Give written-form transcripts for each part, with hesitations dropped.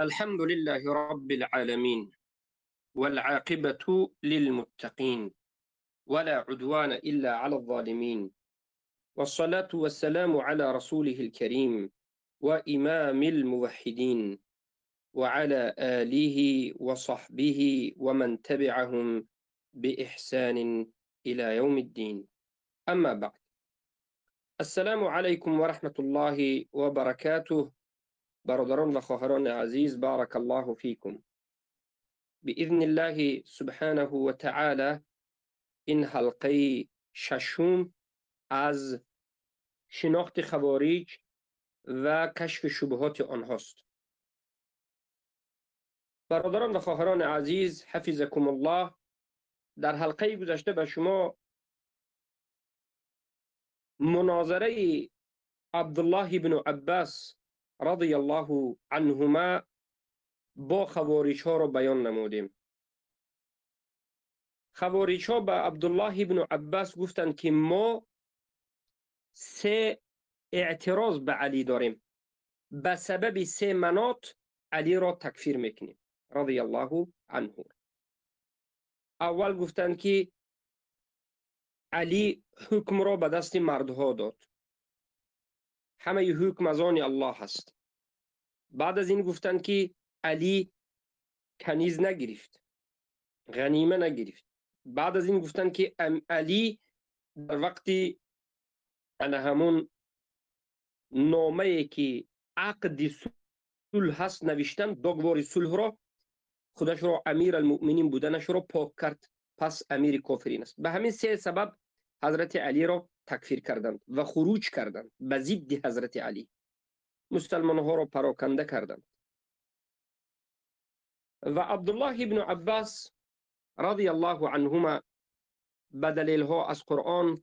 الحمد لله رب العالمين والعاقبة للمتقين ولا عدوان إلا على الظالمين والصلاة والسلام على رسوله الكريم وإمام الموحدين وعلى آله وصحبه ومن تبعهم بإحسان إلى يوم الدين. أما بعد، السلام عليكم ورحمة الله وبركاته. برادران و خواهران عزیز، بارک الله فیکم. بإذن الله سبحانه و تعالی این حلقه ششم از شناخت خوارج و کشف شبهات آنهاست. برادران و خواهران عزیز، حفظکم الله، در حلقه گذشته به شما مناظره عبدالله بن عباس رضی الله عنهما با خوارج ها را بیان نمودیم. خوارج ها به عبدالله بن عباس گفتند که ما سه اعتراض به علی داریم، به سبب سه مناط علی را تکفیر میکنیم رضی الله عنه. اول گفتند که علی حکم را به دست مردها داد، همه حکم از آن الله هست. بعد از این گفتند که علی کنیز نگرفت، غنیمه نگرفت. بعد از این گفتند که علی در وقتی همون نامه که عقد صلح هست نوشتن، دوگوار صلح را خودش را امیر المؤمنین بودنش را پاک کرد، پس امیر کافرین است. به همین سه سبب حضرت علی را تکفیر کردند و خروج کردند به ضد حضرت علی، مسلمان ها را پراکنده کردند. و عبدالله ابن عباس رضی الله عنهما به دلیل ها از قرآن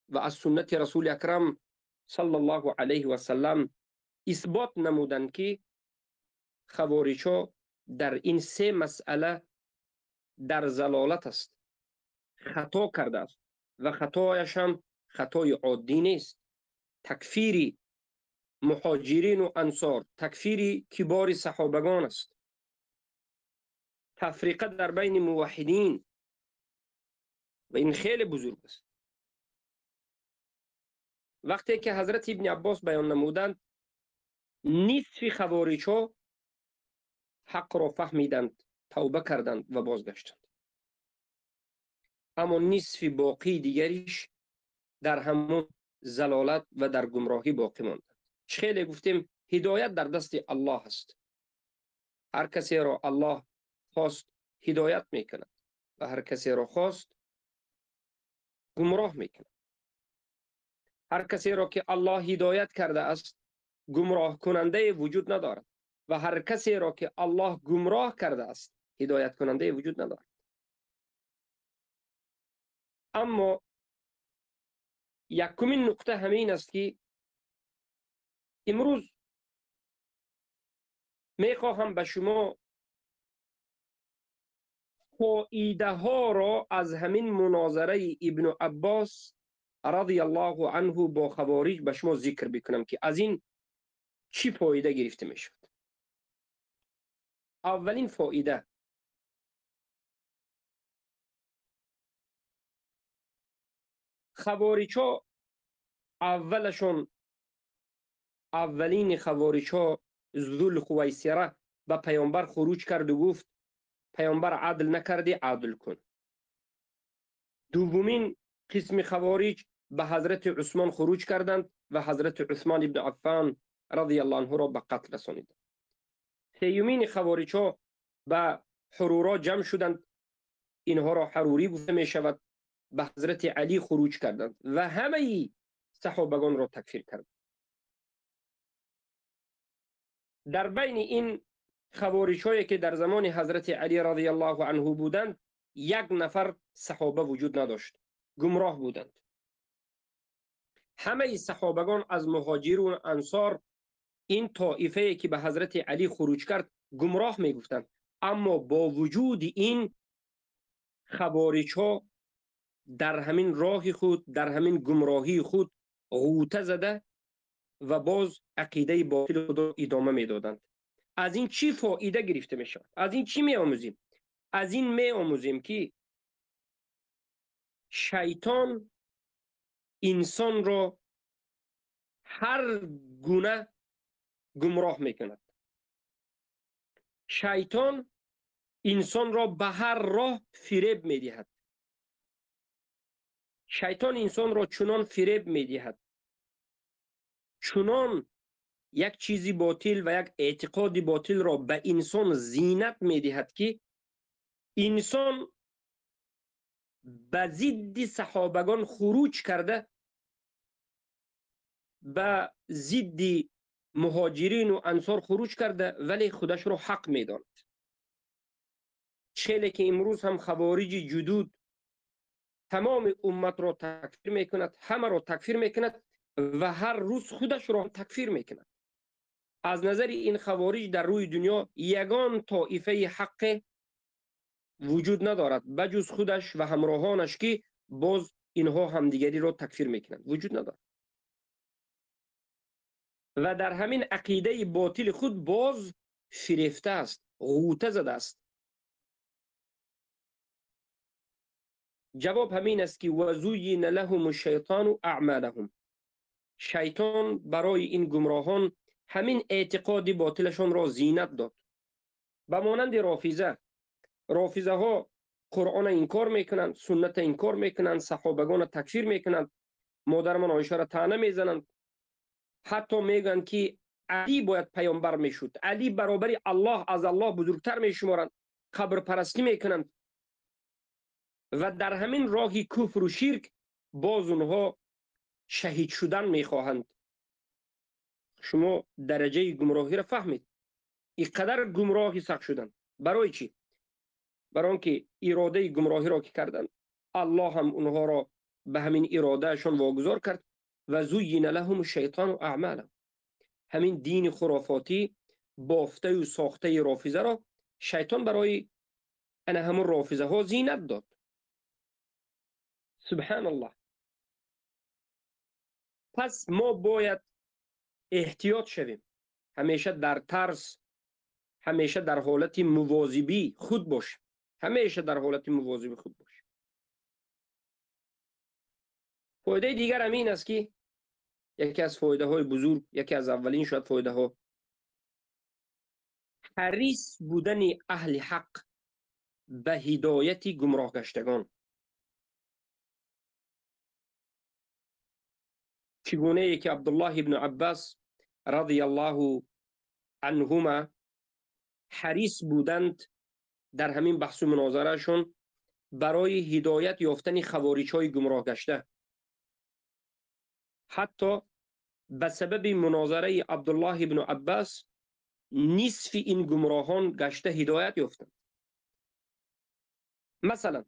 و از سنت رسول اکرم صلی الله علیه و سلم اثبات نمودند که خوارج ها در این سه مسئله در ضلالت است، خطا کرده است و خطایش هم خطای عادی نیست. تکفیر مهاجرین و انصار، تکفیر کبار صحابگان است، تفریقه در بین موحدین، و این خیلی بزرگ است. وقتی که حضرت ابن عباس بیان نمودند، نصف خوارج ها حق را فهمیدند، توبه کردند و بازگشتند، اما نصف باقی دیگریش در همون ضلالت و در گمراهی باقی ماندند. خیلی گفتیم هدایت در دست الله است. هر کسی را الله خواست هدایت میکند و هر کسی را خواست گمراه میکند. هر کسی را که الله هدایت کرده است گمراه کننده وجود ندارد و هر کسی را که الله گمراه کرده است هدایت کننده وجود ندارد. اما یکمین نقطه همین است که امروز میخواهم به شما فایده ها را از همین مناظره ابن عباس رضی الله عنه با خوارج به شما ذکر بکنم که از این چی فایده گرفته می شود. اولین فایده، خوارج ها اولین خوارج ها ذوالخویسره به پیامبر خروج کرد و گفت پیامبر عدل نکردی، عدل کن. دومین قسم خوارج به حضرت عثمان خروج کردند و حضرت عثمان ابن عفان رضی الله عنه را به قتل رسانیدند. سیومین خوارج ها به حرورا جمع شدند، اینها را حروری گفته می شود، به حضرت علی خروج کردند و همه صحابگان را تکفیر کردند. در بین این خوارج هایی که در زمان حضرت علی رضی الله عنه بودند، یک نفر صحابه وجود نداشت، گمراه بودند. همه صحابگان از مهاجرون و انصار، این طائفه که به حضرت علی خروج کرد، گمراه می گفتند. اما با وجود این خوارج ها در همین راه خود، در همین گمراهی خود غوطه زده و باز عقیده باطل خود ادامه می دادند. از این چی فایده گرفته می شود؟ از این چی می آموزیم؟ از این می آموزیم که شیطان انسان را هر گونه گمراه می کند. شیطان انسان را به هر راه فریب می دهد. شیطان انسان را چنان فریب می دهد، چنان یک چیزی باطل و یک اعتقاد باطل را به انسان زینت می دهد که انسان به ضد صحابگان خروج کرده، به ضد مهاجرین و انصار خروج کرده، ولی خودش را حق می داند. چیلی که امروز هم خوارج جدود تمام امت را تکفیر می کند، همه را تکفیر می کند و هر روز خودش را تکفیر می کند. از نظر این خوارج در روی دنیا یگان طایفه حق وجود ندارد بجز خودش و همراهانش که باز اینها همدیگری را تکفیر میکنند، وجود ندارد. و در همین عقیده باطل خود باز فریفته است، غوطه زده است. جواب همین است که وزین لهم الشیطان اعمالهم، شیطان برای این گمراهان همین اعتقاد باطلشان را زینت داد. به مانند رافضه ها قرآن انکار میکنند، سنت انکار میکنند، صحابگان تکفیر میکنند، مادرمان عایشه را طعنه میزنند، حتی میگن که علی باید پیامبر میشد، علی برابر الله از الله بزرگتر میشمارند، قبر پرستی میکنند و در همین راه کفر و شرک باز اونها شهید شدن میخواهند. شما درجه گمراهی را فهمید. اینقدر گمراهی سخت شدن برای چی؟ برای آنکه اراده گمراهی را که کردن، الله هم اونها را به همین ارادهشان واگذار کرد. و زین لهم الشیطان اعمالهم، همین دین خرافاتی بافته و ساخته رافضه را شیطان برای همون رافضه ها زینت داد. سبحان الله. پس ما باید احتیاط شویم، همیشه در ترس، همیشه در حالت مواظبی خود باش، همیشه در حالت مواظبی خود باش. فایده دیگر همین است که یکی از فایده های بزرگ، یکی از اولین شاید فایده ها، حریص بودن اهل حق به هدایت گمراه گشتگان. چگونه ای که عبدالله ابن عباس رضی الله عنهما حریص بودند در همین بحث و مناظرهشون برای هدایت یافتن خوارج های گمراه گشته. حتی به سبب مناظره عبدالله ابن عباس نصف این گمراهان گشته هدایت یافتند. مثلا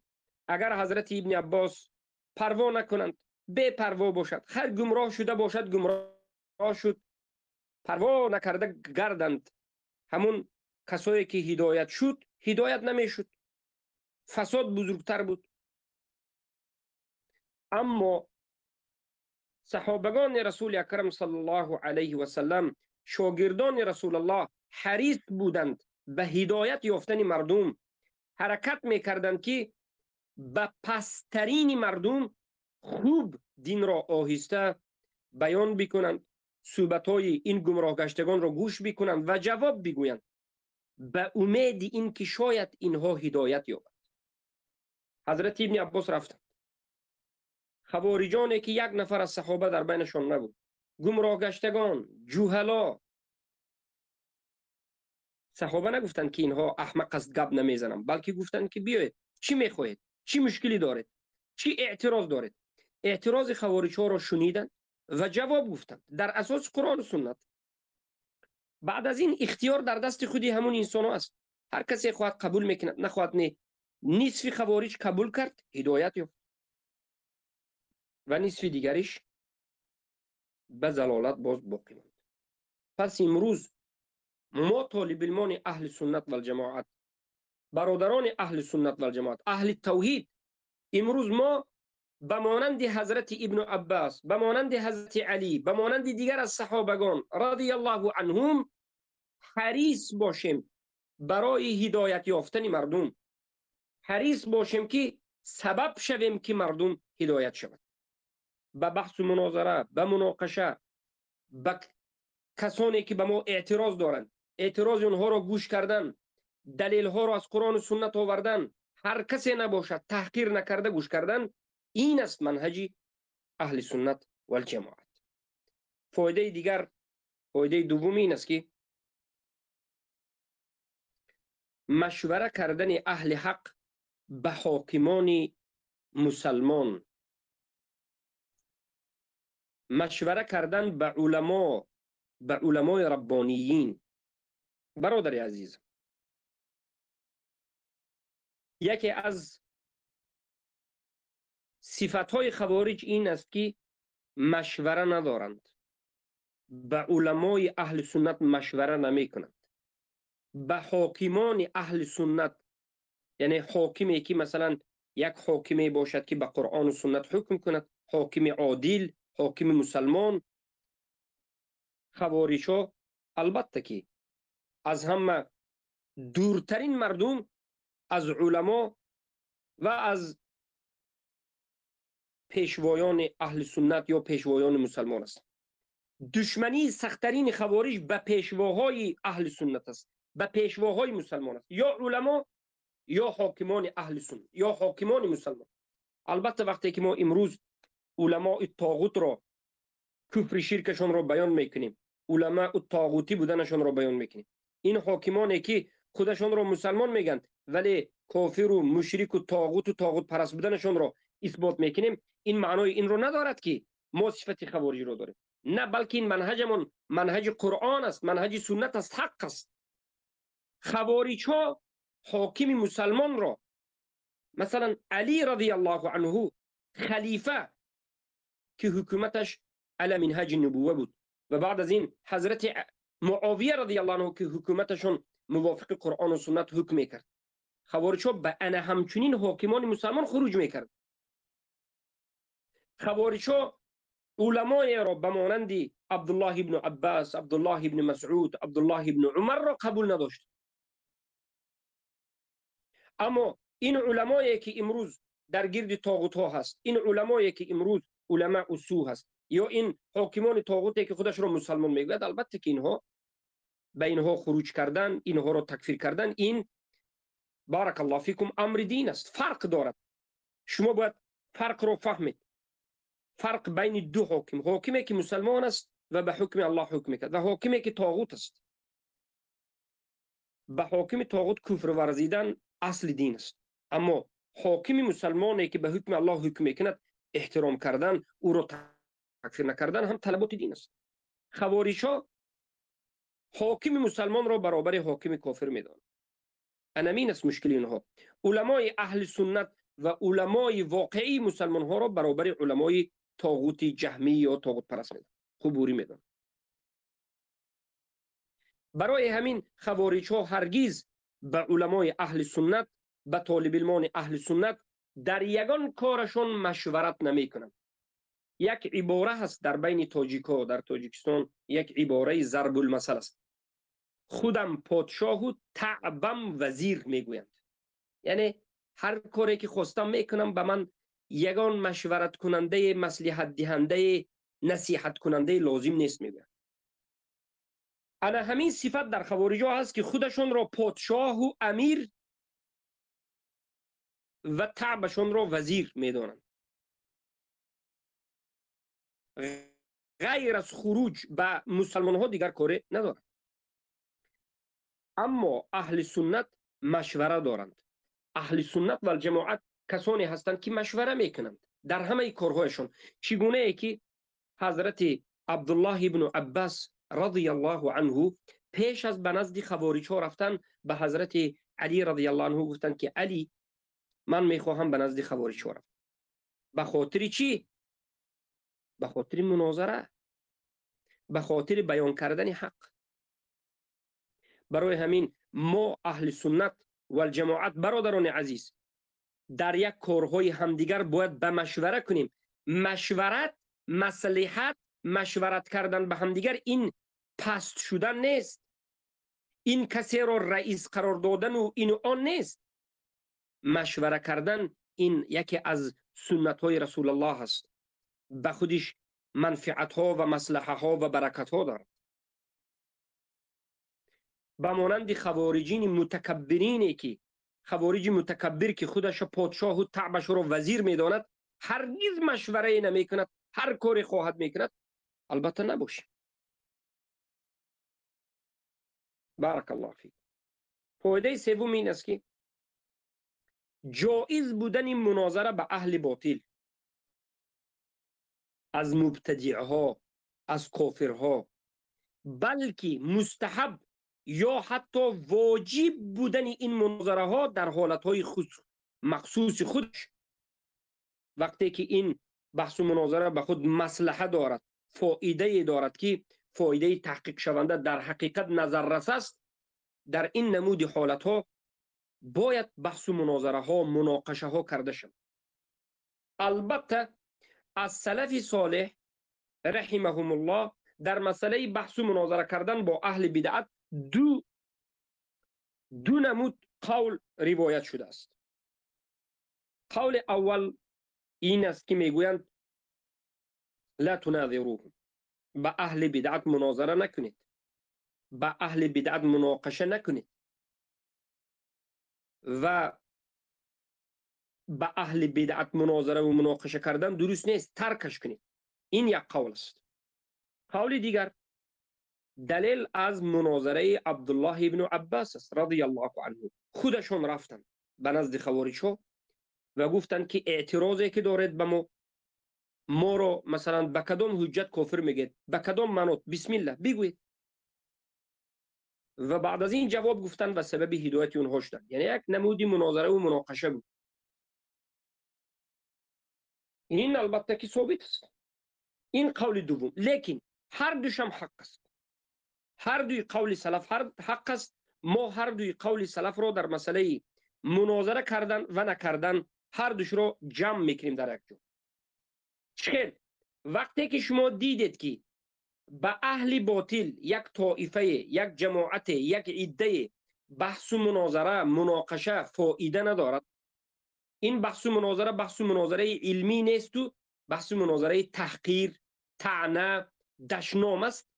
اگر حضرت ابن عباس پروا نکنند، بے پروا باشد، هر گمراه شده باشد گمراه شد، پروا نکرده گردند، همون کسایی که هدایت شد هدایت نمیشد، فساد بزرگتر بود. اما صحابگان رسول اکرم صلی الله علیه و سلم، شاگردان رسول الله، حریص بودند به هدایت یافتن مردم، حرکت میکردند که به پسترین مردم خوب دین را آهسته بیان بکنند، صحبت‌های این گمراه گشتگان را گوش بکنند و جواب بگویند، به امید این که شاید اینها هدایت یابند. حضرت ابن عباس رفتند، خوارجانی که یک نفر از صحابه در بینشان نبود، گمراه گشتگان، جوهلا، صحابه نگفتند که اینها احمق است گپ نمیزنم، بلکه گفتند که بیاید چی میخواهید، چی مشکلی دارید، چی اعتراض دارید. اعتراض خوارج ها را شنیدند و جواب گفتند در اساس قرآن و سنت. بعد از این اختیار در دست خودی همون انسان ها است، هر کسی خواهد قبول میکند، نخواهد نه. نصف خوارج قبول کرد، هدایت یافت، و نصف دیگریش به ضلالت باز باقی ماند. پس امروز ما طالب علمان اهل سنت و الجماعت، برادران اهل سنت و الجماعت، اهل توحید، امروز ما به مانند حضرت ابن عباس، به مانند حضرت علی، به مانند دیگر از صحابگان رضی الله عنهم حریص باشیم برای هدایت یافتن مردم، حریص باشیم که سبب شویم که مردم هدایت شود. به بحث و مناظره، به مناقشه، به کسانی که به ما اعتراض دارند، اعتراض اونها را گوش کردن، دلیل ها را از قرآن و سنت آوردن، هر کسی نباشد تحقیر نکرده گوش کردن، این است منهج اهل سنت و الجماعت. فایده دیگر، فایده دوم این است که مشوره کردن اهل حق به حاکمان مسلمان، مشوره کردن به علمای ربانیین. برادر عزیز، یکی از صفتهای خوارج این است که مشوره ندارند، به علمای اهل سنت مشوره نمی کنند، به حاکمان اهل سنت، یعنی حاکمی که مثلا یک حاکمی باشد که به قرآن و سنت حکم کند، حاکم عادل، حاکم مسلمان. خوارج‌ها البته که از همه دورترین مردم از علما و از پیشوایان اهل سنت یا پیشوایان مسلمان است. دشمنی سختترین خوارج به پیشواهای اهل سنت است، به پیشواهای مسلمان است، یا علما یا حاکمان اهل سنت یا حاکمان مسلمان. البته وقتی که ما امروز علماء طاغوت را، کفر شرکشان را بیان میکنیم، علماء طاغوتی بودنشان را بیان میکنیم، این حاکمانی که خودشان را مسلمان میگن ولی کافر و مشرک و طاغوت پرست بودنشان را اثبات میکنیم، این معنای این رو ندارد که ما صفت خوارجی رو داریم. نه، بلکه این منهجمون منهج قرآن است، منهج سنت است، حق است. خوارج ها حاکم مسلمان را، مثلا علی رضی الله عنه خلیفه که حکومتش علی منهج نبوه بود، و بعد از این حضرت معاویه رضی الله عنه که حکومتشون موافق قرآن و سنت حکم میکرد، خوارج ها به انا همچنین حاکمان مسلمان خروج میکرد. خوارج ها علمای را به مانند عبدالله ابن عباس، عبدالله ابن مسعود، عبدالله ابن عمر را قبول نداشت. اما این علمایی که امروز در گرد طاغوت ها هست، این علمایی که امروز علماء سو هست، یا این حاکمان طاغوتی که خودش را مسلمان میگوید، البته که اینها به اینها خروج کردن، اینها را تکفیر کردن، این بارک الله فیکم امر دین است، فرق دارد. شما باید فرق را فهمید. فرق بین دو حاکم، حاکمی که مسلمان است و به حکم الله حکم کرد، و حاکمی که طاغوت است. به حاکم طاغوت کفر ورزیدن اصل دین است، اما حاکم مسلمانی که به حکم الله حکم میکند احترام کردن، او را تکفیر نکردن هم طلبات دین است. خوارج ها حاکم مسلمان را برابر حاکم کافر میدانند. انمین است مشکل اینها. علمای اهل سنت و علمای واقعی مسلمان ها را برابر علمای طاغوت جهمی یا طاغوت پرست میدانند، قبوری میدانند. برای همین خوارج ها هرگز به علمای اهل سنت، به طالب علمان اهل سنت در یگان کارشون مشورت نمی کنند. یک عباره هست در بین تاجیکا، در تاجیکستان یک عباره ضرب المثل است: خودم پادشاه و تعبم وزیر میگویند. یعنی هر کاری که خواستم میکنم به من یگان مشورت کننده، مصلحت دهنده، نصیحت کننده لازم نیست میگویند. انا همین صفت در خوارج ها هست که خودشون را پادشاه و امیر و تعبشون را وزیر میدانند. غیر از خروج به مسلمان ها دیگر کاری ندارند. اما اهل سنت مشوره دارند. اهل سنت و الجماعت کسانی هستند که مشوره میکنند در همه کارهایشون. چگونه ای که حضرت عبدالله ابن عباس رضی الله عنه پیش از به نزد خوارج ها رفتن به حضرت علی رضی الله عنه گفتند که علی، من میخواهم به نزد خوارج ها رفتم. به خاطر چی؟ به خاطر مناظره، به خاطر بیان کردن حق. برای همین ما اهل سنت و الجماعت برادران عزیز در یک کارهای همدیگر باید به مشوره کنیم. مشورت، مصلحت، مشورت کردن به همدیگر این پست شدن نیست. این کسی را رئیس قرار دادن و این آن نیست. مشوره کردن این یکی از سنت های رسول الله است، به خودش منفعت ها و مصلحه ها و برکت ها دارد. به مانند خوارجین متکبرینی که خوارج متکبر که خودش پادشاه و تعبش را وزیر میداند، هرگز مشوره نمی کند، هر کاری خواهد میکند. البته نباشه. بارک الله فیک. فایده سوم این است که جایز بودن مناظره به اهل باطل، از مبتدعها، از کافرها، بلکه مستحب یا حتی واجب بودن این مناظره ها در حالت های مخصوص خودش. وقتی که این بحث و مناظره به خود مصلحه دارد، فایده دارد که فایده تحقیق شونده در حقیقت نظر است، در این نمود حالت ها باید بحث و مناظره ها، مناقشه ها کرده شود. البته از سلف صالح رحمهم الله در مسئله بحث و مناظره کردن با اهل بدعت دو نمود قول روایت شده است. قول اول این است که میگویند لا تناظروهم، با اهل بدعت مناظره نکنید، با اهل بدعت مناقشه نکنید و با اهل بدعت مناظره و مناقشه کردن درست نیست، ترکش کنید. این یک قول است. قول دیگر دلیل از مناظره عبدالله ابن عباس است رضی الله عنه. خودشون رفتن به نزد خوارج ها و گفتند که اعتراضی که دارید به ما رو مثلا به کدام حجت کافر میگید، به کدام منوط، بسم الله بگوید. و بعد از این جواب گفتن و سبب هدایت اونها شدن. یعنی یک نمودی مناظره و مناقشه بود. این البته که ثابت است. این قول دوم. لیکن هر دوشم حق است. هر دوی قول سلف حق است. ما هر دوی قول سلف رو در مسئله مناظره کردن و نکردن هر دوش رو جمع میکنیم در یک جا. چخیل وقتی که شما دیدید که به اهل باطل یک طائفه، یک جماعت، یک عده بحث و مناظره، مناقشه فایده ندارد، این بحث و مناظره علمی نیست و بحث و مناظره تحقیر، طعنه، دشنام است.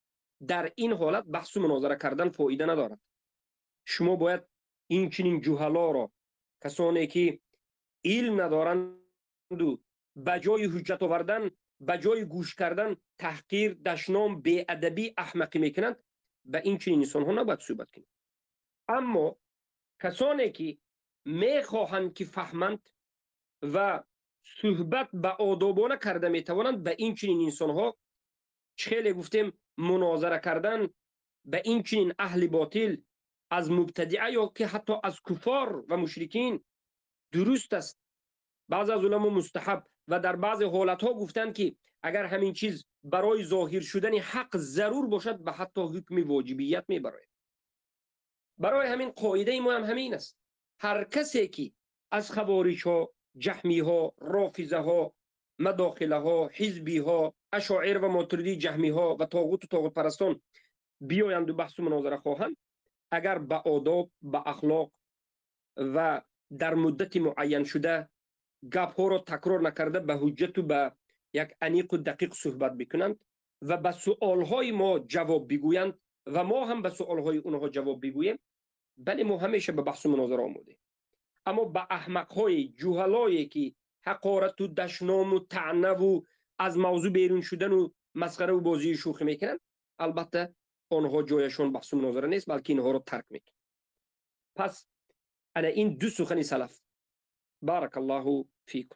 در این حالت بحث و مناظره کردن فایده ندارد. شما باید این چنین جهلا را، کسانی که علم ندارند و به جای حجت آوردن، به جای گوش کردن تحقیر، دشنام، بی‌ادبی، احمقی میکنند، به این چنین انسان ها نباید صحبت کنید. اما کسانی که میخواهند که فهمند و صحبت به آدابانه کرده میتوانند، به این چنین انسان ها خیلی گفتیم مناظره کردن به این چنین اهل باطل از مبتدعه یا که حتی از کفار و مشرکین درست است. بعض از علما مستحب و در بعض حالت ها گفتند که اگر همین چیز برای ظاهر شدن حق ضرور باشد، به حتی حکم واجبیت میبراید. برای همین قاعده ما هم همین است. هر کسی که از خوارج ها، جهمی ها، رافضه ها، مداخله ها، حزبی ها، اشاعره و ماتریدی، جهمی ها و طاغوت و طاغوت پرستان بیایند و بحث و مناظره خواهند، اگر به آداب، به اخلاق و در مدت معین شده گپ ها را تکرار نکرده به حجت و به یک انیق و دقیق صحبت بکنند و به سؤال های ما جواب بگویند و ما هم به سؤال های اونها جواب بگوییم، بله ما همیشه به بحث و مناظره آماده. اما به احمق های جوهلایی که حقارت و دشنام و طعنه و از موضوع بیرون شدن و مسخره و بازی شوخی میکنند، البته آنها جایشون بحث و مناظره نیست، بلکه اینها رو ترک میکنند. پس انا این دو سخن سلف. بارک الله فیکم.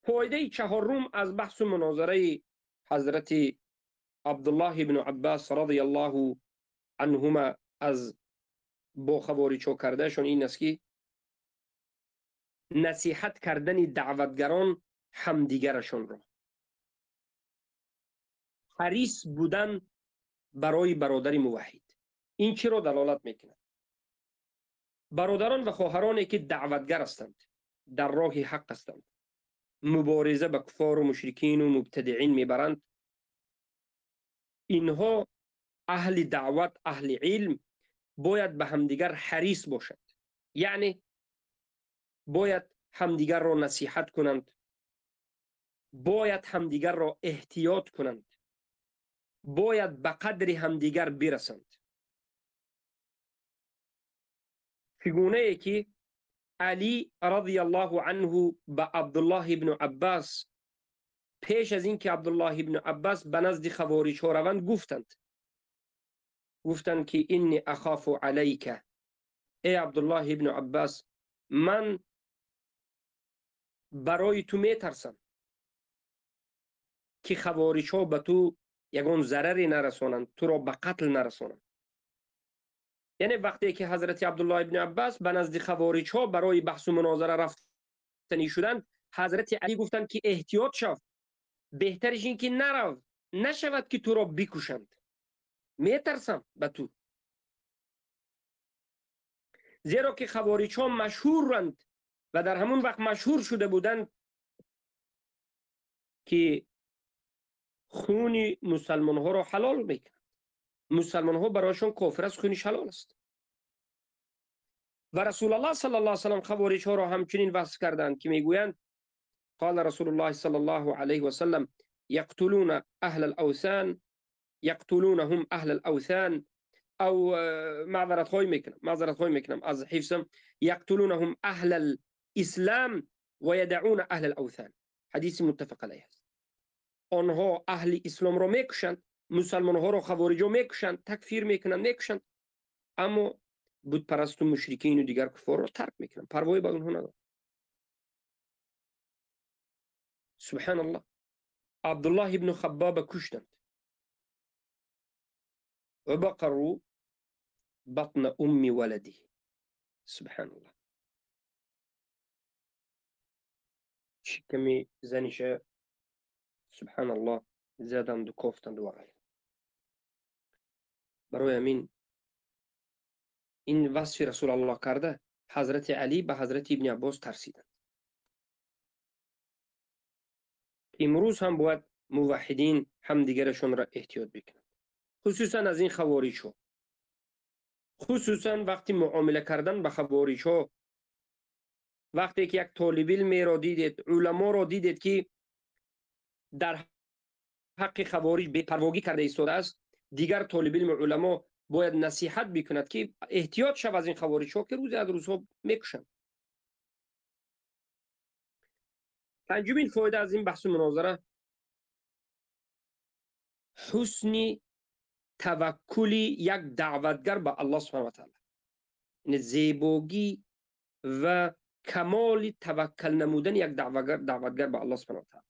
فایده چهارم از بحث و مناظره حضرت عبدالله ابن عباس رضی الله عنهما از با خوارج کردهشون این است که نصیحت کردن دعوتگران همدیگرشون را، حریص بودن برای برادر موحد. این چی را دلالت میکنه؟ برادران و خواهرانی که دعوتگر هستند، در راه حق هستند، مبارزه با کفار و مشرکین و مبتدعین میبرند، اینها اهل دعوت، اهل علم باید به همدیگر حریص باشد. یعنی باید همدیگر را نصیحت کنند، باید همدیگر را احتیاط کنند، باید به قدر همدیگر برسند. چگونه ای که علی رضی الله عنه به عبدالله ابن عباس پیش از اینکه عبدالله ابن عباس به نزد خوارج ها روند گفتند که انی اخاف علیک، ای عبدالله ابن عباس، من برای تو می ترسم که خوارج ها به تو یگان ضرری نرسانند، تو را به قتل نرسانند. یعنی وقتی که حضرت عبدالله ابن عباس به نزد خوارج ها برای بحث و مناظره رفتنی شدند، حضرت علی گفتند که احتیاط شو، بهترش این که نرو، نشود که تو را بکشند، می ترسم به تو. زیرا که خوارج ها مشهورند و در همون وقت مشهور شده بودند که خون مسلمان ها را حلال میکنند. مسلمان ها برایشان کافر است، خونش حلال است. و رسول الله صلی الله علیه و سلم خوارج ها را همچنین وصف کردند که میگویند قال رسول الله صلی الله علیه و سلم یقتلون اهل الاوثان، یقتلونهم اهل الاوثان، او معذرت خواهی میکنم از حفظم، یقتلونهم اهل الاسلام و یدعون اهل الاوثان. حدیث متفق علیه است. آنها اهل اسلام را میکشند، مسلمان ها را خوارج ها میکشند، تکفیر میکنند، میکشند، اما بت پرست و مشرکین و دیگر کفار را ترک میکنند، پروایی به اونها ندارند. سبحان الله. عبدالله ابن خباب کشتند و بقروا بطن ام ولده. سبحان الله. شکمی زنش سبحان الله زدند و کفتند و غیره. برای امین این وصف رسول الله کرده، حضرت علی به حضرت ابن عباس ترسیدند. امروز هم باید موحدین هم دیگرشون را احتیاط بکنند، خصوصا از این خوارج ها. خصوصا وقتی معامله کردن به خوارج ها، وقتی که یک طالب علم را دیدید، علما را دیدید که در حق خوارج بی‌پرواگی کرده ایستاده است، دیگر طالب علم علما باید نصیحت بکند که احتیاط شو از این خوارج ها که روز از روزها میکشند. پنجمین فایده از این بحث و مناظره حسن توکل یک دعوتگر به الله سبحانه و تعالی، یعنی زیبایی و کمال توکل نمودن یک دعوتگر به الله سبحانه و تعالی.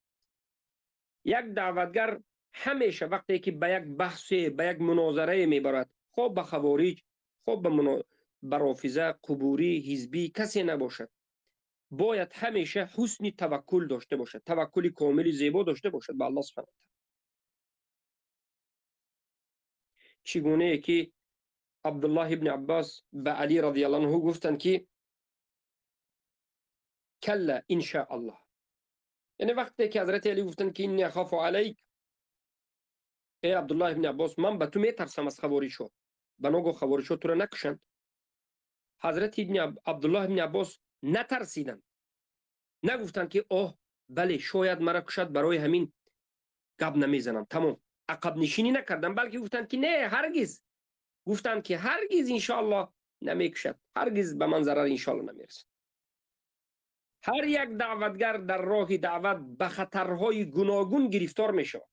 یک دعوتگر همیشه وقتی که به یک بحث، به یک مناظره میبرد، خب به خوارج، خب به رافضه، قبوری، حزبی کسی نباشد، باید همیشه حسن توکل داشته باشد، توکل کامل زیبا داشته باشد به الله سبحانه و تعالی. چگونه که عبدالله ابن عباس به علی رضی الله عنه گفتند که کلا ان شاء الله، یعنی وقتی که حضرت علی گفتند که انی اخاف علیک، ای عبدالله ابن عباس، من به تو میترسم از خوارج ها، بناگاه خوارج ها تو را نکشند. حضرت عبدالله ابن عباس نترسیدند، نگفتند که اوه بله شاید مرا کشد، برای همین گپ نمیزنم، تمام، عقب نشینی نکردند، بلکه گفتند که نه هرگز، گفتند که هرگز انشاءالله نمیکشد، هرگز به من ضرر انشاءالله نمیرسد. هر یک دعوتگر در راه دعوت به خطرهای گوناگون گرفتار می شود.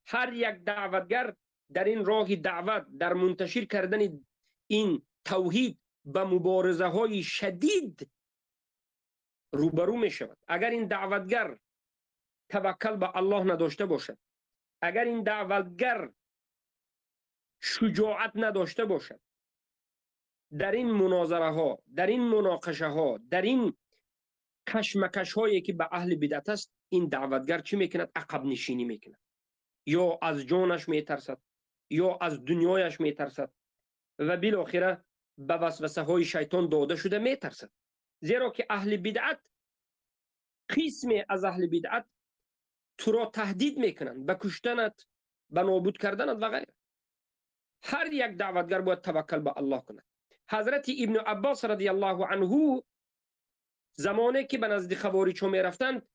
هر یک دعوتگر در این راه دعوت، در منتشر کردن این توحید، به مبارزه های شدید روبرو می شود. اگر این دعوتگر توکل به الله نداشته باشد، اگر این دعوتگر شجاعت نداشته باشد، در این مناظره ها، در این مناقشه ها، در این کشمکش هایی که به اهل بدعت است، این دعوتگر چی میکند؟ عقب نشینی میکند، یا از جانش میترسد، یا از دنیایش میترسد و بالاخره به وسوسه های شیطان داده شده میترسد. زیرا که اهل بدعت، قسمی از اهل بدعت تو را تهدید میکنند به کشتنت، به نابود کردن و غیره. هر یک دعوتگر باید توکل به الله کند. حضرت ابن عباس رضی الله عنه زمانی که به نزد خوارج ها می رفتند،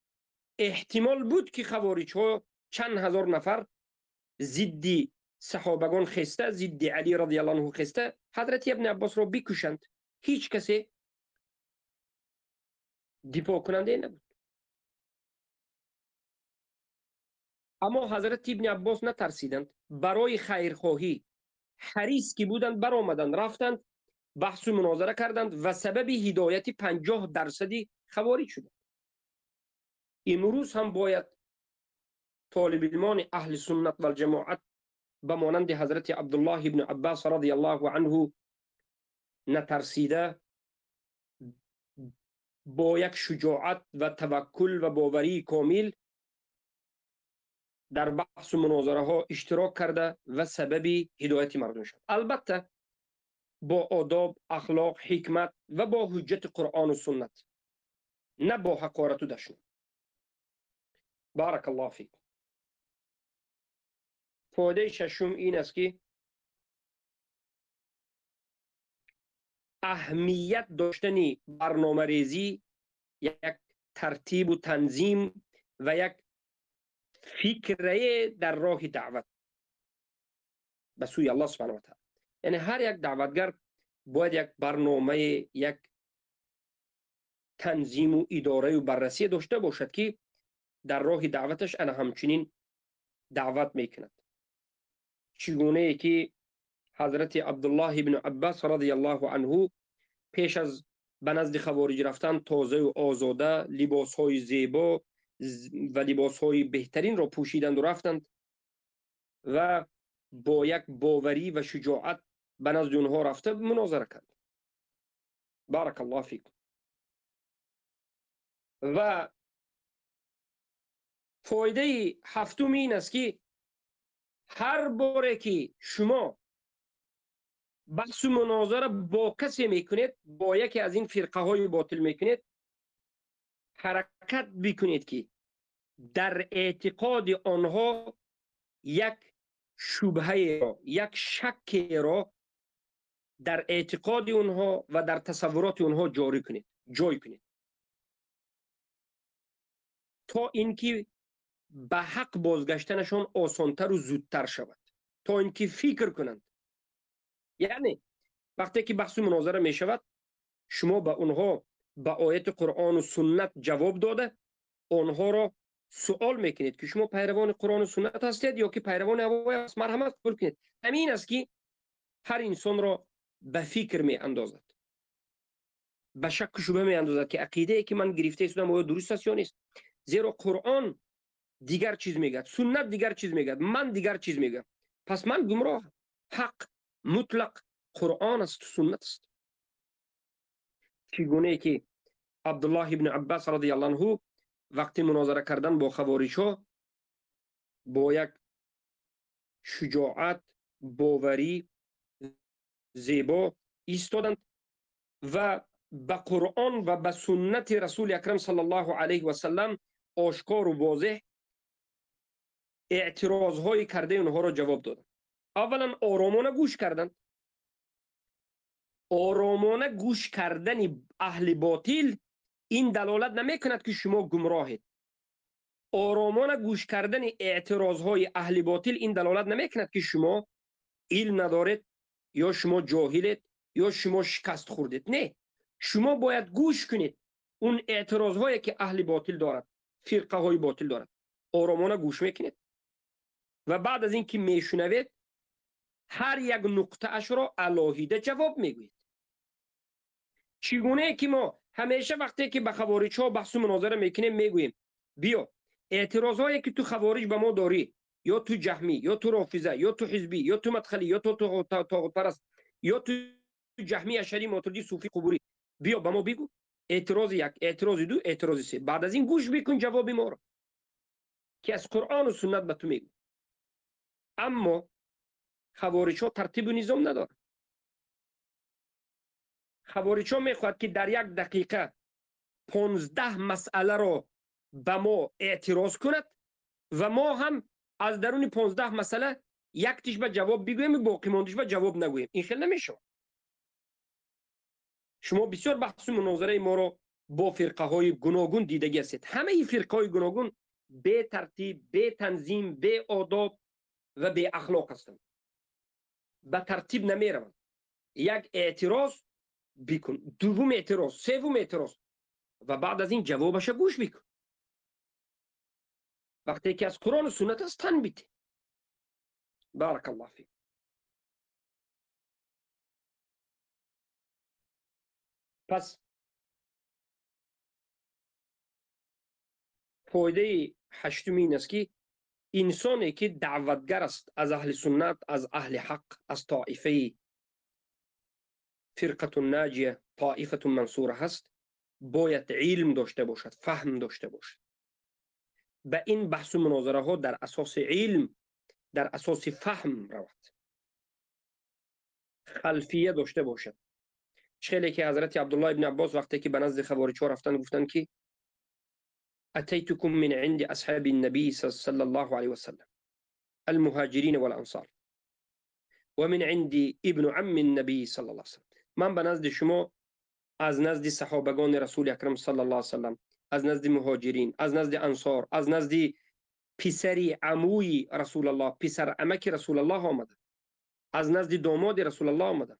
احتمال بود که خوارج ها چند هزار نفر ضد صحابگان خسته، ضد علی رضی الله عنه خسته، حضرت ابن عباس را بکشند. هیچ کسی دفاع کننده نبود. اما حضرت ابن عباس نترسیدند، برای خیرخواهی حریص که بودند برآمدند، رفتند بحث و مناظره کردند و سبب هدایت 50% خوارج شدند. امروز هم باید طالب علمان اهل سنت و الجماعت به مانند حضرت عبدالله ابن عباس رضی الله عنه نترسیده، با یک شجاعت و توکل و باوری کامل در بحث و مناظره ها اشتراک کرده و سبب هدایت مردم شد. البته با آداب، اخلاق، حکمت و با حجت قرآن و سنت، نه با حقارت و دشمن. بارک الله فیک. فایده ششم این است که اهمیت داشتن برنامه ریزی، یک ترتیب و تنظیم و یک فکره در راه دعوت به سوی الله سبحانه و تعالی. یعنی هر یک دعوتگر باید یک برنامه، یک تنظیم و اداره و بررسی داشته باشد که در راه دعوتش انا همچنین دعوت میکند. چگونه ای که حضرت عبدالله ابن عباس رضی الله عنه پیش از به نزد خوارج رفتن تازه و آزاده لباس های زیبا و لباس های بهترین را پوشیدند و رفتند و با یک باوری و شجاعت به نزد اونها رفته مناظره کرد. بارک الله فیکم. و فایده هفتم این است که هر باره که شما بحث و مناظره با کسی میکنید، با یکی از این فرقه های باطل میکنید، حرکت بکنید که در اعتقاد آنها یک شبهه را، یک شک را در اعتقاد اونها و در تصورات اونها جای کنید تا اینکه به حق بازگشتنشان آسانتر و زودتر شود، تا اینکه فکر کنند. یعنی وقتی که بحث و مناظره می شود، شما به اونها به آیت قرآن و سنت جواب داده آنها را سوال میکنید که شما پیروان قرآن و سنت هستید یا که پیروان هوای است. مرحمت قبول کنید. همین است که هر انسان را به فکر می اندازد، به شک و شبهه می اندازد که عقیده ای که من گرفته شدم آیا درست است یا نیست. زیرا قرآن دیگر چیز میگه، سنت دیگر چیز میگه، من دیگر چیز میگم. پس من گمراه. حق مطلق قرآن است، سنت است. چگونه ای که عبدالله ابن عباس رضی الله عنه وقتی مناظره کردن با خوارج ها با یک شجاعت، باوری زیبا ایستادند و به قرآن و به سنت رسول اکرم صلی الله علیه و سلم آشکار و واضح اعتراض های کرده اونها را جواب دادند. اولا آرامانه گوش کردند. آرامانه گوش کردن اهل باطل این دلالت نمی کند که شما گمراهید. آرامانه گوش کردن اعتراض های اهل باطل این دلالت نمی کند که شما علم ندارید یا شما جاهلید یا شما شکست خوردید. نه، شما باید گوش کنید اون اعتراض هایی که اهل باطل دارد، فرقه های باطل دارد. آرامانه گوش میکنید و بعد از اینکه میشنوید هر یک نقطه اش را علاهیده جواب میگویید. چگونه که ما همیشه وقتی که به خوارج ها بحث و مناظره میکنیم میگوییم بیا اعتراض هایی که تو خوارج به ما داری، یا تو جهمی یا تو رافضه یا تو حزبی یا تو مدخلی یا تو طاغوت پرست یا تو جهمی اشعری ماتریدی صوفی قبوری، بیا به ما بگو. اعتراض یک، اعتراض دو، اعتراض سه. بعد از این گوش بکن جواب ما را که از قرآن و سنت به تو میگو. اما خوارج ها ترتیب و نظام نداره. خوارج ها میخواد که در یک دقیقه 15 مسئله را به ما اعتراض کند و ما هم از درون 15 مسئله یک تیش به جواب بگویم، باقی موندش به جواب نگویم. این خیلی نمیشه. شما بسیار بحث و مناظره ما رو با فرقه های گوناگون دیدگی هستید. همه این فرقه های گوناگون به ترتیب، به تنظیم، به آداب و به اخلاق هستند. به ترتیب نمیروند. یک اعتراض بکن، دوم اعتراض، سوم اعتراض و بعد از این جوابش گوش بکن. وقتی که از قرآن و سنت است تن بیتی. بارک الله فیک. پس فایده هشتم این است که انسانی که دعوتگر است از اهل سنت، از اهل حق، از طائفه فرقه الناجیه، طائفه منصوره هست، باید علم داشته باشد، فهم داشته باشد. به این بحث و مناظره ها در اساس علم، در اساس فهم رود، خلفیه داشته باشد. خیلی که حضرت عبدالله ابن عباس وقتی که به نزد خوارج ها رفتن گفتن که اتیتکم من عند اصحاب النبی صلی الله علیه وسلم المهاجرین والانصار و من عند ابن عم النبی صلی الله علیه وسلم. من به نزد شما از نزد صحابگان رسول اکرم صلی الله علیه وسلم، از نزد مهاجرین، از نزد انصار، از نزد پسری عموی رسول الله، پسر عمک رسول الله آمده، از نزد داماد رسول الله آمده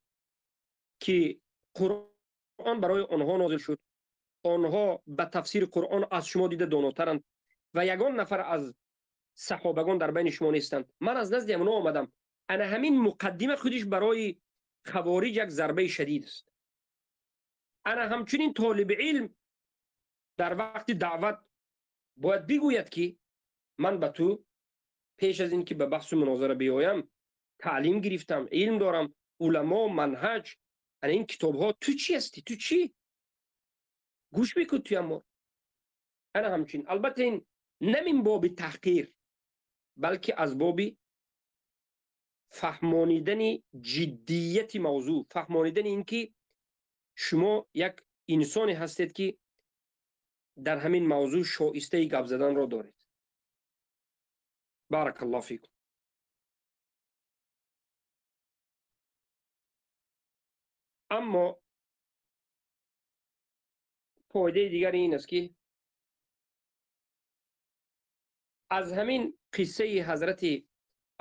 که قرآن برای آنها نازل شد. آنها به تفسیر قرآن از شما دیده داناترند و یگان نفر از صحابگان در بین شما نیستند. من از نزد اونا آمدم. انا همین مقدمه خودش برای خوارج یک ضربه شدید است. انا همچنین طالب علم در وقت دعوت باید بگوید که من به تو پیش از این که به بحث و مناظره بیایم تعلیم گرفتم، علم دارم، علما، منهج، این کتاب ها تو چی هستی؟ تو چی؟ گوش بکن توی ما. انا همچین. البته این نمین باب تحقیر بلکه از باب فهمانیدن جدیت موضوع، فهمانیدن این که شما یک انسانی هستید که در همین موضوع شایسته گپ زدن را دارید. بارک الله فیکم. اما فایده دیگر این است که از همین قصه حضرت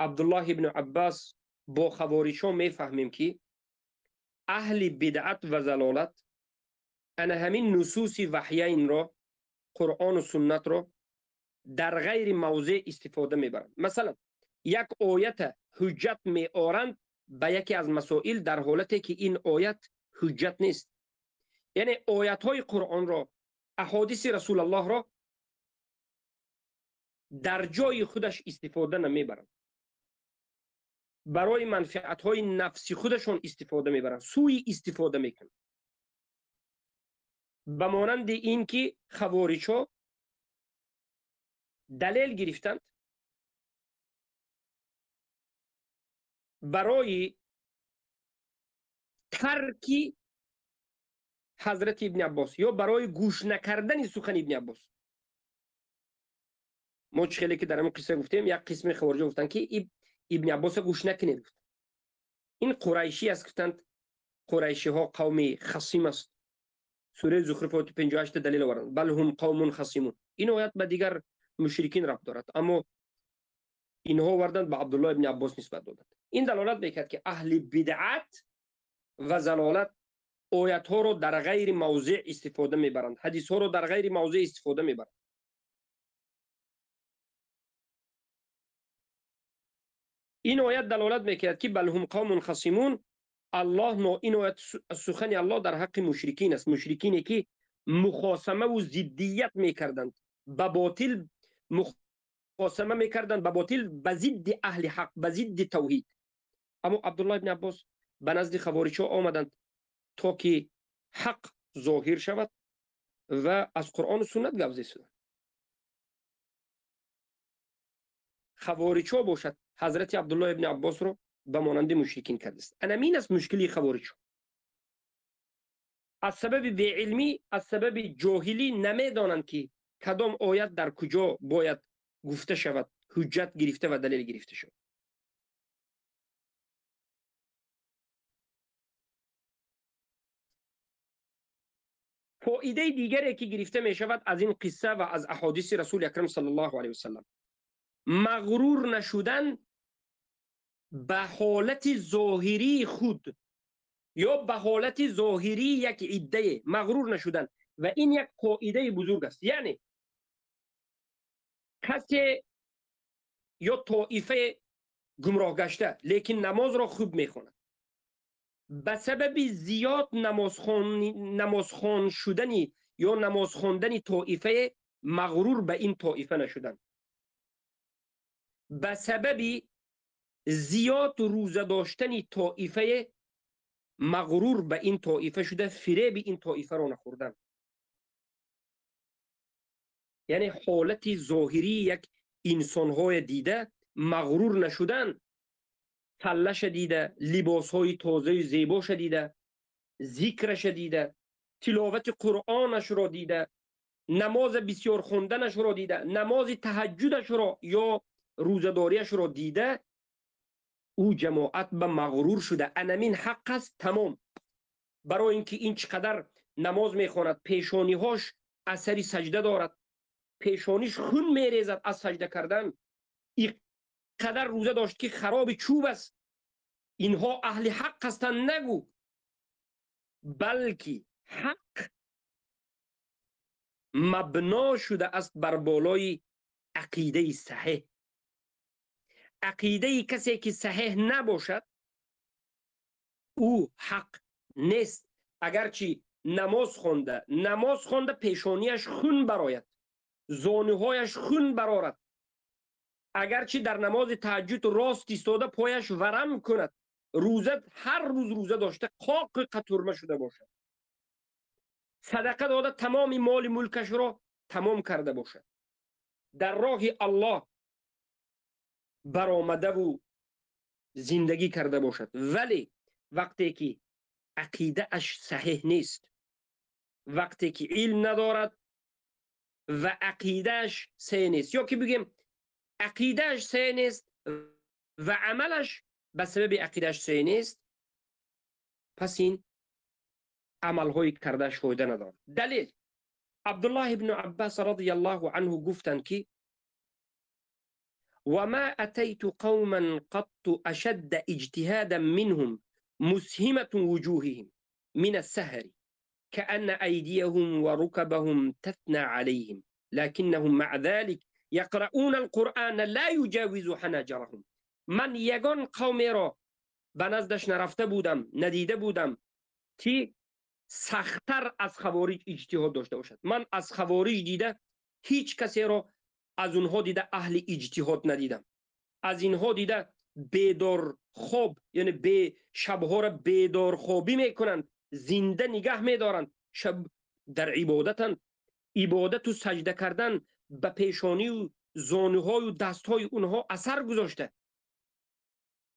عبدالله ابن عباس با خوارج‌ها میفهمیم که اهل بدعت و ضلالت انا همین نصوص وحیین را، قرآن و سنت را در غیر موضع استفاده میبرند. مثلا یک آیت حجت میآورند به یکی از مسائل در حالتی که این آیت حجت نیست. یعنی آیت های قرآن را، احادیث رسول الله را در جای خودش استفاده نمیبرند، برای منفعت های نفسی خودشون استفاده میبرند، سوی استفاده میکنند. به مانند این که خوارج ها دلیل گرفتند برای ترک حضرت ابن عباس یا برای گوش نکردن سخن ابن عباس. ما خیلی که در همون قصه گفتیم، یک قسم خوارج گفتن که ابن عباس گوش نکنید. این قریشی است، گفتند قریشی ها قوم خصیم است. سوره زخرف 58 دلیل آوردند بل هم قوم خصیمون. این آیت به دیگر مشرکین ربط دارد، اما اینها آوردند به عبدالله ابن عباس نسبت دادند. این دلالت میکرد که اهل بدعت و ضلالت آیت ها رو در غیر موضع استفاده میبرند، حدیث ها رو در غیر موضع استفاده میبرند. این آیت دلالت میکرد که بل هم قوم خصیمون. الله این آیت سخن الله در حق مشرکین است، مشرکینی که مخاصمه و ضدیت میکردند، به باطل مخاصمه میکردند، به باطل به ضد اهل حق، به ضد توحید. اما عبدالله ابن عباس به نزد خوارج ها آمدند تا که حق ظاهر شود و از قرآن و سنت گپ زدند. خوارج ها باشد حضرت عبدالله ابن عباس رو به مانند مشرکین کرده است. این است مشکلی خوارج. از سبب بی‌علمی، از سبب جاهلی نمیدانند که کدام آیت در کجا باید گفته شود، حجت گرفته و دلیل گرفته شد. فایده دیگری که گرفته می شود از این قصه و از احادیث رسول اکرم صلی الله علیه وسلم، مغرور نشدن به حالت ظاهری خود یا به حالت ظاهری یک عده مغرور نشدن، و این یک قاعده بزرگ است. یعنی کسی یا طائفه گمراه گشته لیکن نماز را خوب میخواند، به سبب زیاد نمازخوان شدنی یا نماز خواندنی طائفه مغرور به این طائفه نشدن، به سبب زیاد روزه داشتنی طائفه مغرور به این طائفه شده، فریب این طائفه را نخوردن. یعنی حالت ظاهری یک انسان‌های دیده مغرور نشدن، تلش دیده، لباس‌های تازه زیباش دیده، ذکرش دیده، تلاوت قرآنش را دیده، نماز بسیار خوندنش را دیده، نماز تهجدش را یا روزداریش را دیده، او جماعت به مغرور شده. انمین حق است تمام، برای اینکه این چقدر نماز میخواند، پیشانی‌هاش اثری سجده دارد، پیشانیش خون میریزد از سجده کردن، این قدر روزه داشت که خراب چوب است، اینها اهل حق هستند نگو، بلکه حق مبنا شده است بر بالای عقیده صحیح. عقیده کسی که صحیح نباشد او حق نیست. اگرچه نماز خونده پیشانیش خون براید، زانوهایش خون برارد، اگرچه در نماز تهجد راست ایستاده پایش ورم کند، هر روز روزه داشته قاق قطرمه شده باشد، صدقه داده تمام مال ملکش را تمام کرده باشد، در راه الله برآمده و زندگی کرده باشد، ولی وقتی که عقیده اش صحیح نیست، وقتی که علم ندارد و عقیدهش صحیح نیست، یا که بگیم عقیدهش صحیح نیست و عملش به سبب عقیدهش صحیح نیست، پس این عملهای کردهش فایده ندارد. دلیل: عبدالله ابن عباس رضی الله عنه گفتند که وما أتيت قوما قط أشد اجتهادا منهم مسهمة وجوههم من السهر كأن أيديهم وركبهم تثنى عليهم لكنهم مع ذلك يقرؤون القرآن لا يجاوز حناجرهم. من یگان قومی را به نزدش نرفته بودم، ندیده بودم که سختتر از خوارج اجتهاد داشته باشد. من از خوارج دیده هیچ کسی را از اونها دیده اهل اجتهاد ندیدم. از اینها دیده بیدار خواب، یعنی شبها را بیدار خوابی میکنند، زنده نگه میدارند، شب در عبادت و سجده کردن به پیشانی و زانوهای و دستهای اونها اثر گذاشته.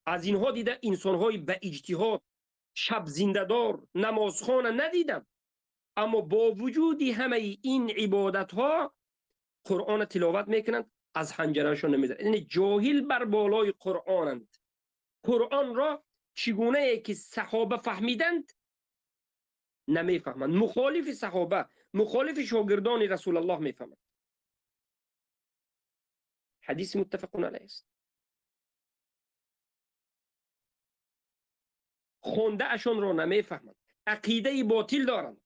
از اینها دیده انسانهای به اجتهاد شب زنده‌دار نمازخوان ندیدم، اما با وجودی همه این عبادت ها قرآن تلاوت میکنند، از حنجرهشون نمیزنند. یعنی جاهل بر بالای قرآنند. قرآن را چگونه ای که صحابه فهمیدند نمیفهمند، مخالف صحابه، مخالف شاگردان رسول الله میفهمند. حدیث متفق علیه است. خونده اشون را نمیفهمند، عقیده باطل دارند.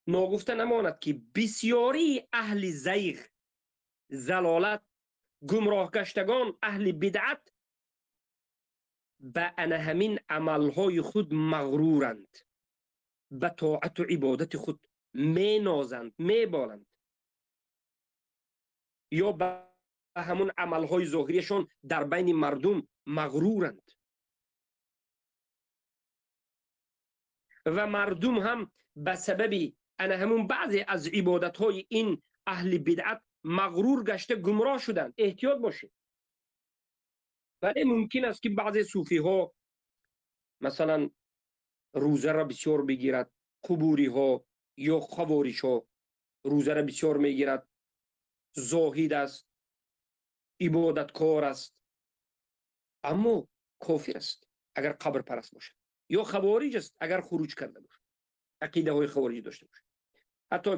ناگفته نماند که بسیاری اهل زیغ، زلالت، گمراه گشتگان، اهل بدعت به همین عملهای خود مغرورند، به طاعت و عبادت خود می نازند، می بالند، یا به همون عملهای ظاهریشون در بین مردم مغرورند و مردم هم به سبب همون بعضی از عبادتهای این اهل بدعت مغرور گشته گمراه شدند. احتیاط باشید. ولی ممکن است که بعضی صوفی ها مثلا روزه را بسیار بگیرد، قبوری ها یا خوارج ها روزه را بسیار میگیرد، زاهد است، عبادتکار است، اما کافر است اگر قبر پرست باشد، یا خوارج است اگر خروج کرده باشد، عقیده های خوارجی داشته باشد. حتی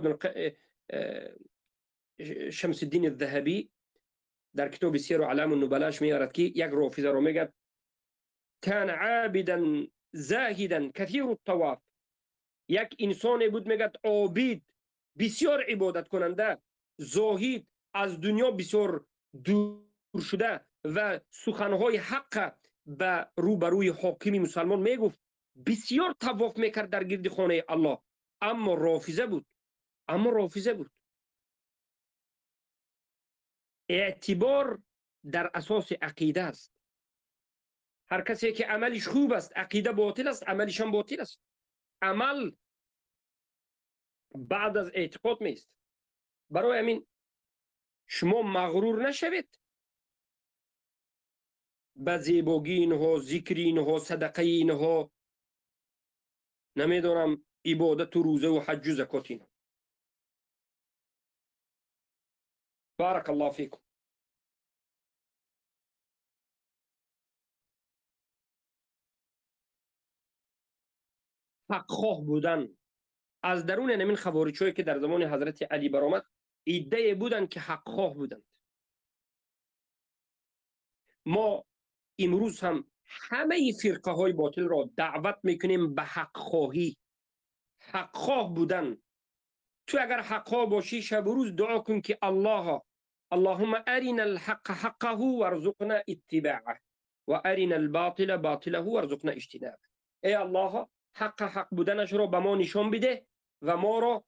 شمس الدین الذهبی در کتاب سیر و علام النبلاش میارد که یک رافضه رو میگه کان عابدا زاهدا کثیر الطواف، یک انسان بود میگه عابد بسیار عبادت کننده، زاهد، از دنیا بسیار دور شده و سخنهای حق به روبروی حاکم مسلمان میگفت، بسیار طواف میکرد در گرد خانه الله، اما رافضه بود. اعتبار در اساس عقیده است. هر کسی که عملش خوب است عقیده باطل است، عملش هم باطل است. عمل بعد از اعتقاد میست. برای همین شما مغرور نشوید به زیباگی اینها، ذکر اینها، صدقه اینها، نمیدونم عبادت و روزه و حج و زکات اینها. بارک الله فیکم. حق خواه بودن از درون همین خوارج‌هایی که در زمان حضرت علی برآمد، ایده بودن که حق خواه بودند. ما امروز هم همه فرقه های باطل را دعوت میکنیم به حق خواهی، حق خواه بودن. تو اگر حق خواه باشی شب و روز دعا کن که اللهم ارنا الحق حقه وارزقنا اتباعه و ارنا الباطل باطله وارزقنا اجتنابه. ای الله، حق بودنش را به ما نشان بده و ما را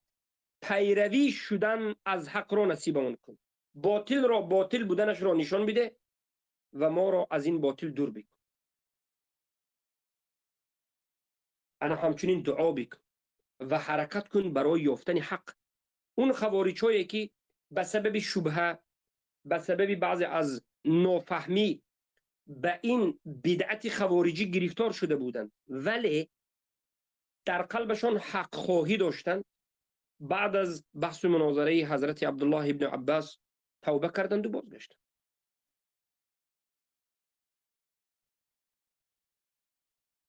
پیروی شدن از حق را نصیبمون کن. باطل را، باطل بودنش را نشان بده و ما را از این باطل دور بکن. انا همچنین دعا بکن و حرکت کن برای یافتن حق. اون خوارج هایی که به سبب شبهه، به سبب بعض از نافهمی به این بدعت خوارجی گرفتار شده بودند ولی در قلبشان حق خواهی داشتند، بعد از بحث و مناظره حضرت عبدالله ابن عباس توبه کردند و بازگشتند.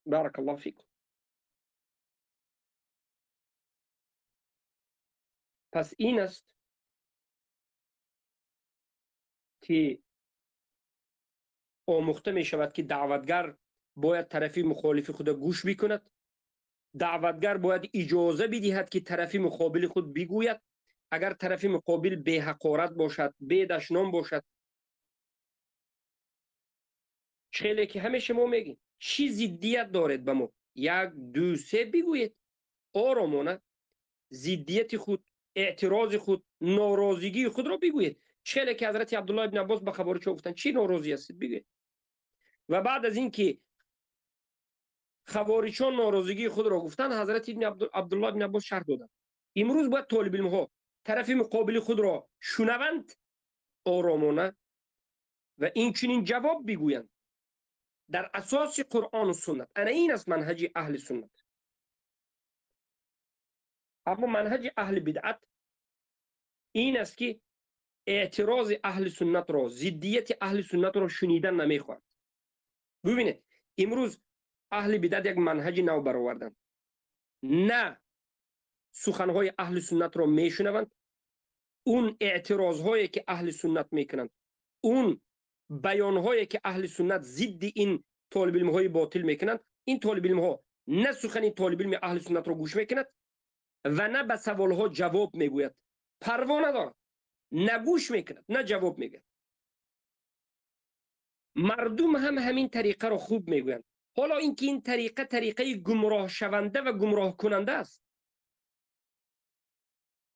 بارک الله فیکم. پس این است که آموخته می شود که دعوتگر باید طرف مخالف خود گوش بکند، دعوتگر باید اجازه بدهد که طرف مقابل خود بگوید. اگر طرف مقابل به حقارت باشد، به دشنام باشد، چهله که همیشه ما میگیم چی ضدیت دارد به ما، یک دو سه بگوید آرامانه ضدیت خود، اعتراض خود، ناراضگی خود را بگوید. چهله که حضرت عبدالله ابن عباس به خبر چه گفتن، چی ناراضی هستید بگوید. و بعد از اینکه خوارجان ناراضگی خود را گفتن، حضرت عبدالله ابن عباس شرح دادن. امروز باید طالب علم ها طرف مقابل خود را شنوند آرامانه و این چنین جواب بگویند در اساس قرآن و سنت. انا این است منهج اهل سنت. اما منهج اهل بدعت این است که اعتراض اهل سنت را، ضدیت اهل سنت را شنیدن نمیخواهد. ببینید امروز اهل بدعت یک منهج نو برآوردند، نه سخنهای اهل سنت را میشنوند، اون اعتراض هایی که اهل سنت میکنند، اون بیان هایی که اهل سنت ضد این طالب علم های باطل میکنند، این طالب علم ها نه سخن طالب علم اهل سنت را گوش میکند و نه به سوال ها جواب میگوید. پروا ندارد، نه گوش میکند نه جواب میگه. مردم هم همین طریقه را خوب میگویند. حالا اینکه این طریقه گمراه شونده و گمراه کننده است.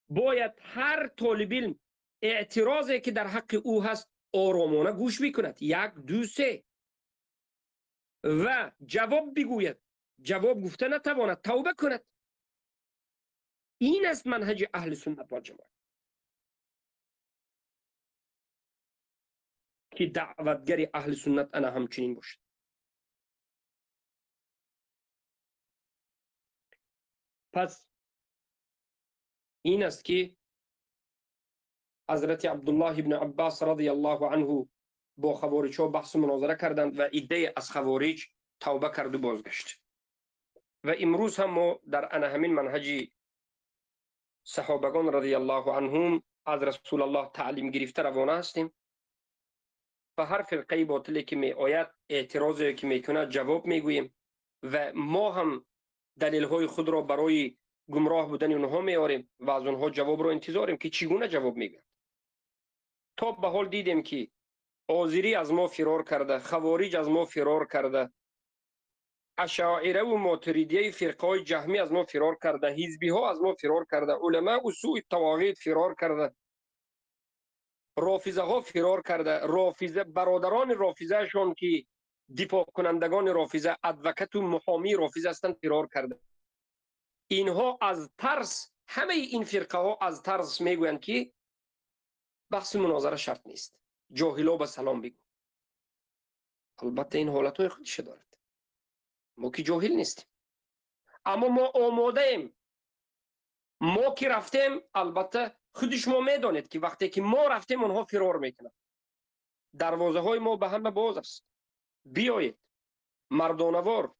باید هر طالب علم اعتراضی که در حق او هست آرامانه گوش بکند، یک دو سه، و جواب بگوید. جواب گفته نتواند توبه کند. این است منهج اهل سنت و جماعت، که دعوتگر اهل سنت انا همچنین باشد. پس این است که حضرت عبدالله ابن عباس رضی الله عنه با خوارج ها بحث مناظره کردند و عده از خوارج توبه کرد و بازگشت. و امروز هم ما در همین منهج صحابگان رضی الله عنهم از رسول الله تعلیم گرفته روانه هستیم و هر فرقه باطلی که می آید، اعتراضی که میکنه جواب میگوییم و ما هم دلیل های خود را برای گمراه بودن اونها میاریم و از اونها جواب را انتظاریم که چگونه جواب میگن. تا به حال دیدیم که آذری از ما فرار کرده، خوارج از ما فرار کرده، اشاعره و ماتریدیه فرقه های جهمی از ما فرار کرده، حزبی ها از ما فرار کرده، علماء و سوء تواغید فرار کرده، رافضه ها فرار کرده، رافضه برادران رافضه شون که دفاع کنندگان رافضه، ادوکت و محامی رافضه هستند، فرار کرده. اینها از ترس، همه این فرقه ها از ترس میگویند که بحث مناظره شرط نیست، جاهلا به سلام بگو. البته این حالت های خودش دارد، ما که جاهل نیستیم، اما ما آماده ایم. ما که رفتیم، البته خودش ما میدانید که وقتی که ما رفتیم اونها فرار میکنند. دروازه های ما به همه باز است. بیایید مردانوار،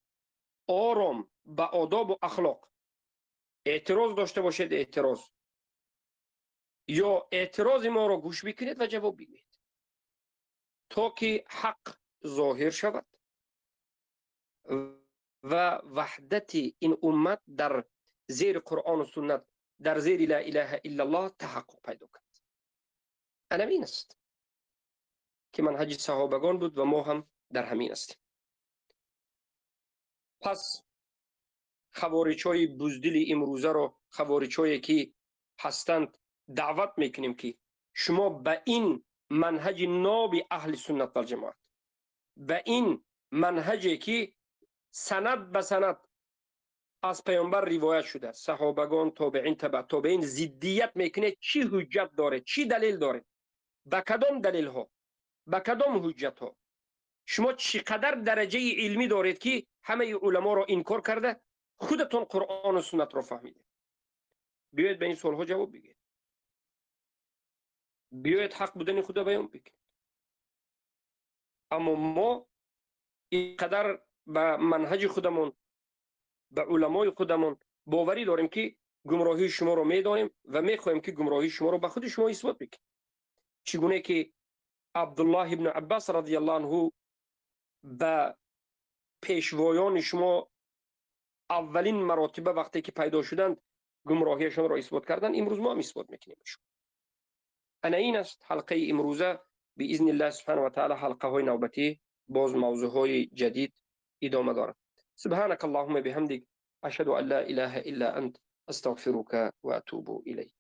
آرام، به آداب و اخلاق. اعتراض داشته باشید، اعتراض، یا اعتراض ما را گوش بکنید و جواب بگویید تا که حق ظاهر شود و وحدت این امت در زیر قرآن و سنت، در زیر لا اله الا الله تحقق پیدا کند. همین است که منهج صحابگان بود و ما هم در همین هستیم. پس خوارج‌های بزدل امروزه را، خوارج‌هایی که هستند، دعوت میکنیم که شما به این منهج ناب اهل سنت و جماعت، به این منهجی که سند به سند از پیامبر روایت شده، صحابگان، تابعین، تبع تابعین، ضدیت میکنه چی حجت داره، چی دلیل داره، به کدام دلیل ها، به کدام حجت ها. شما چقدر درجه علمی دارید که همه علما را انکار کرده، خودتون قرآن و سنت را فهمیده؟ بیایید به این سوال ها جواب بگید. بیایید حق بودن خدا بیان بگید. اما ما اینقدر به منهج خودمون، به علمای خودمون باوری داریم که گمراهی شما رو میدانیم و میخواهیم که گمراهی شما رو به خود شما اثبات بکنیم. چگونه که عبدالله ابن عباس رضی الله عنه به پیشوایان شما اولین مراتبه وقتی که پیدا شدند گمراهیشان را اثبات کردند، امروز ما هم اثبات میکنیم. انا این است حلقه امروزه. باذن الله سبحانه و تعالی حلقه های نوبتی باز موضوع های جدید ادامه دارد. سبحانك اللهم بحمدك اشهد ان لا اله الا انت استغفرك واتوب اليك.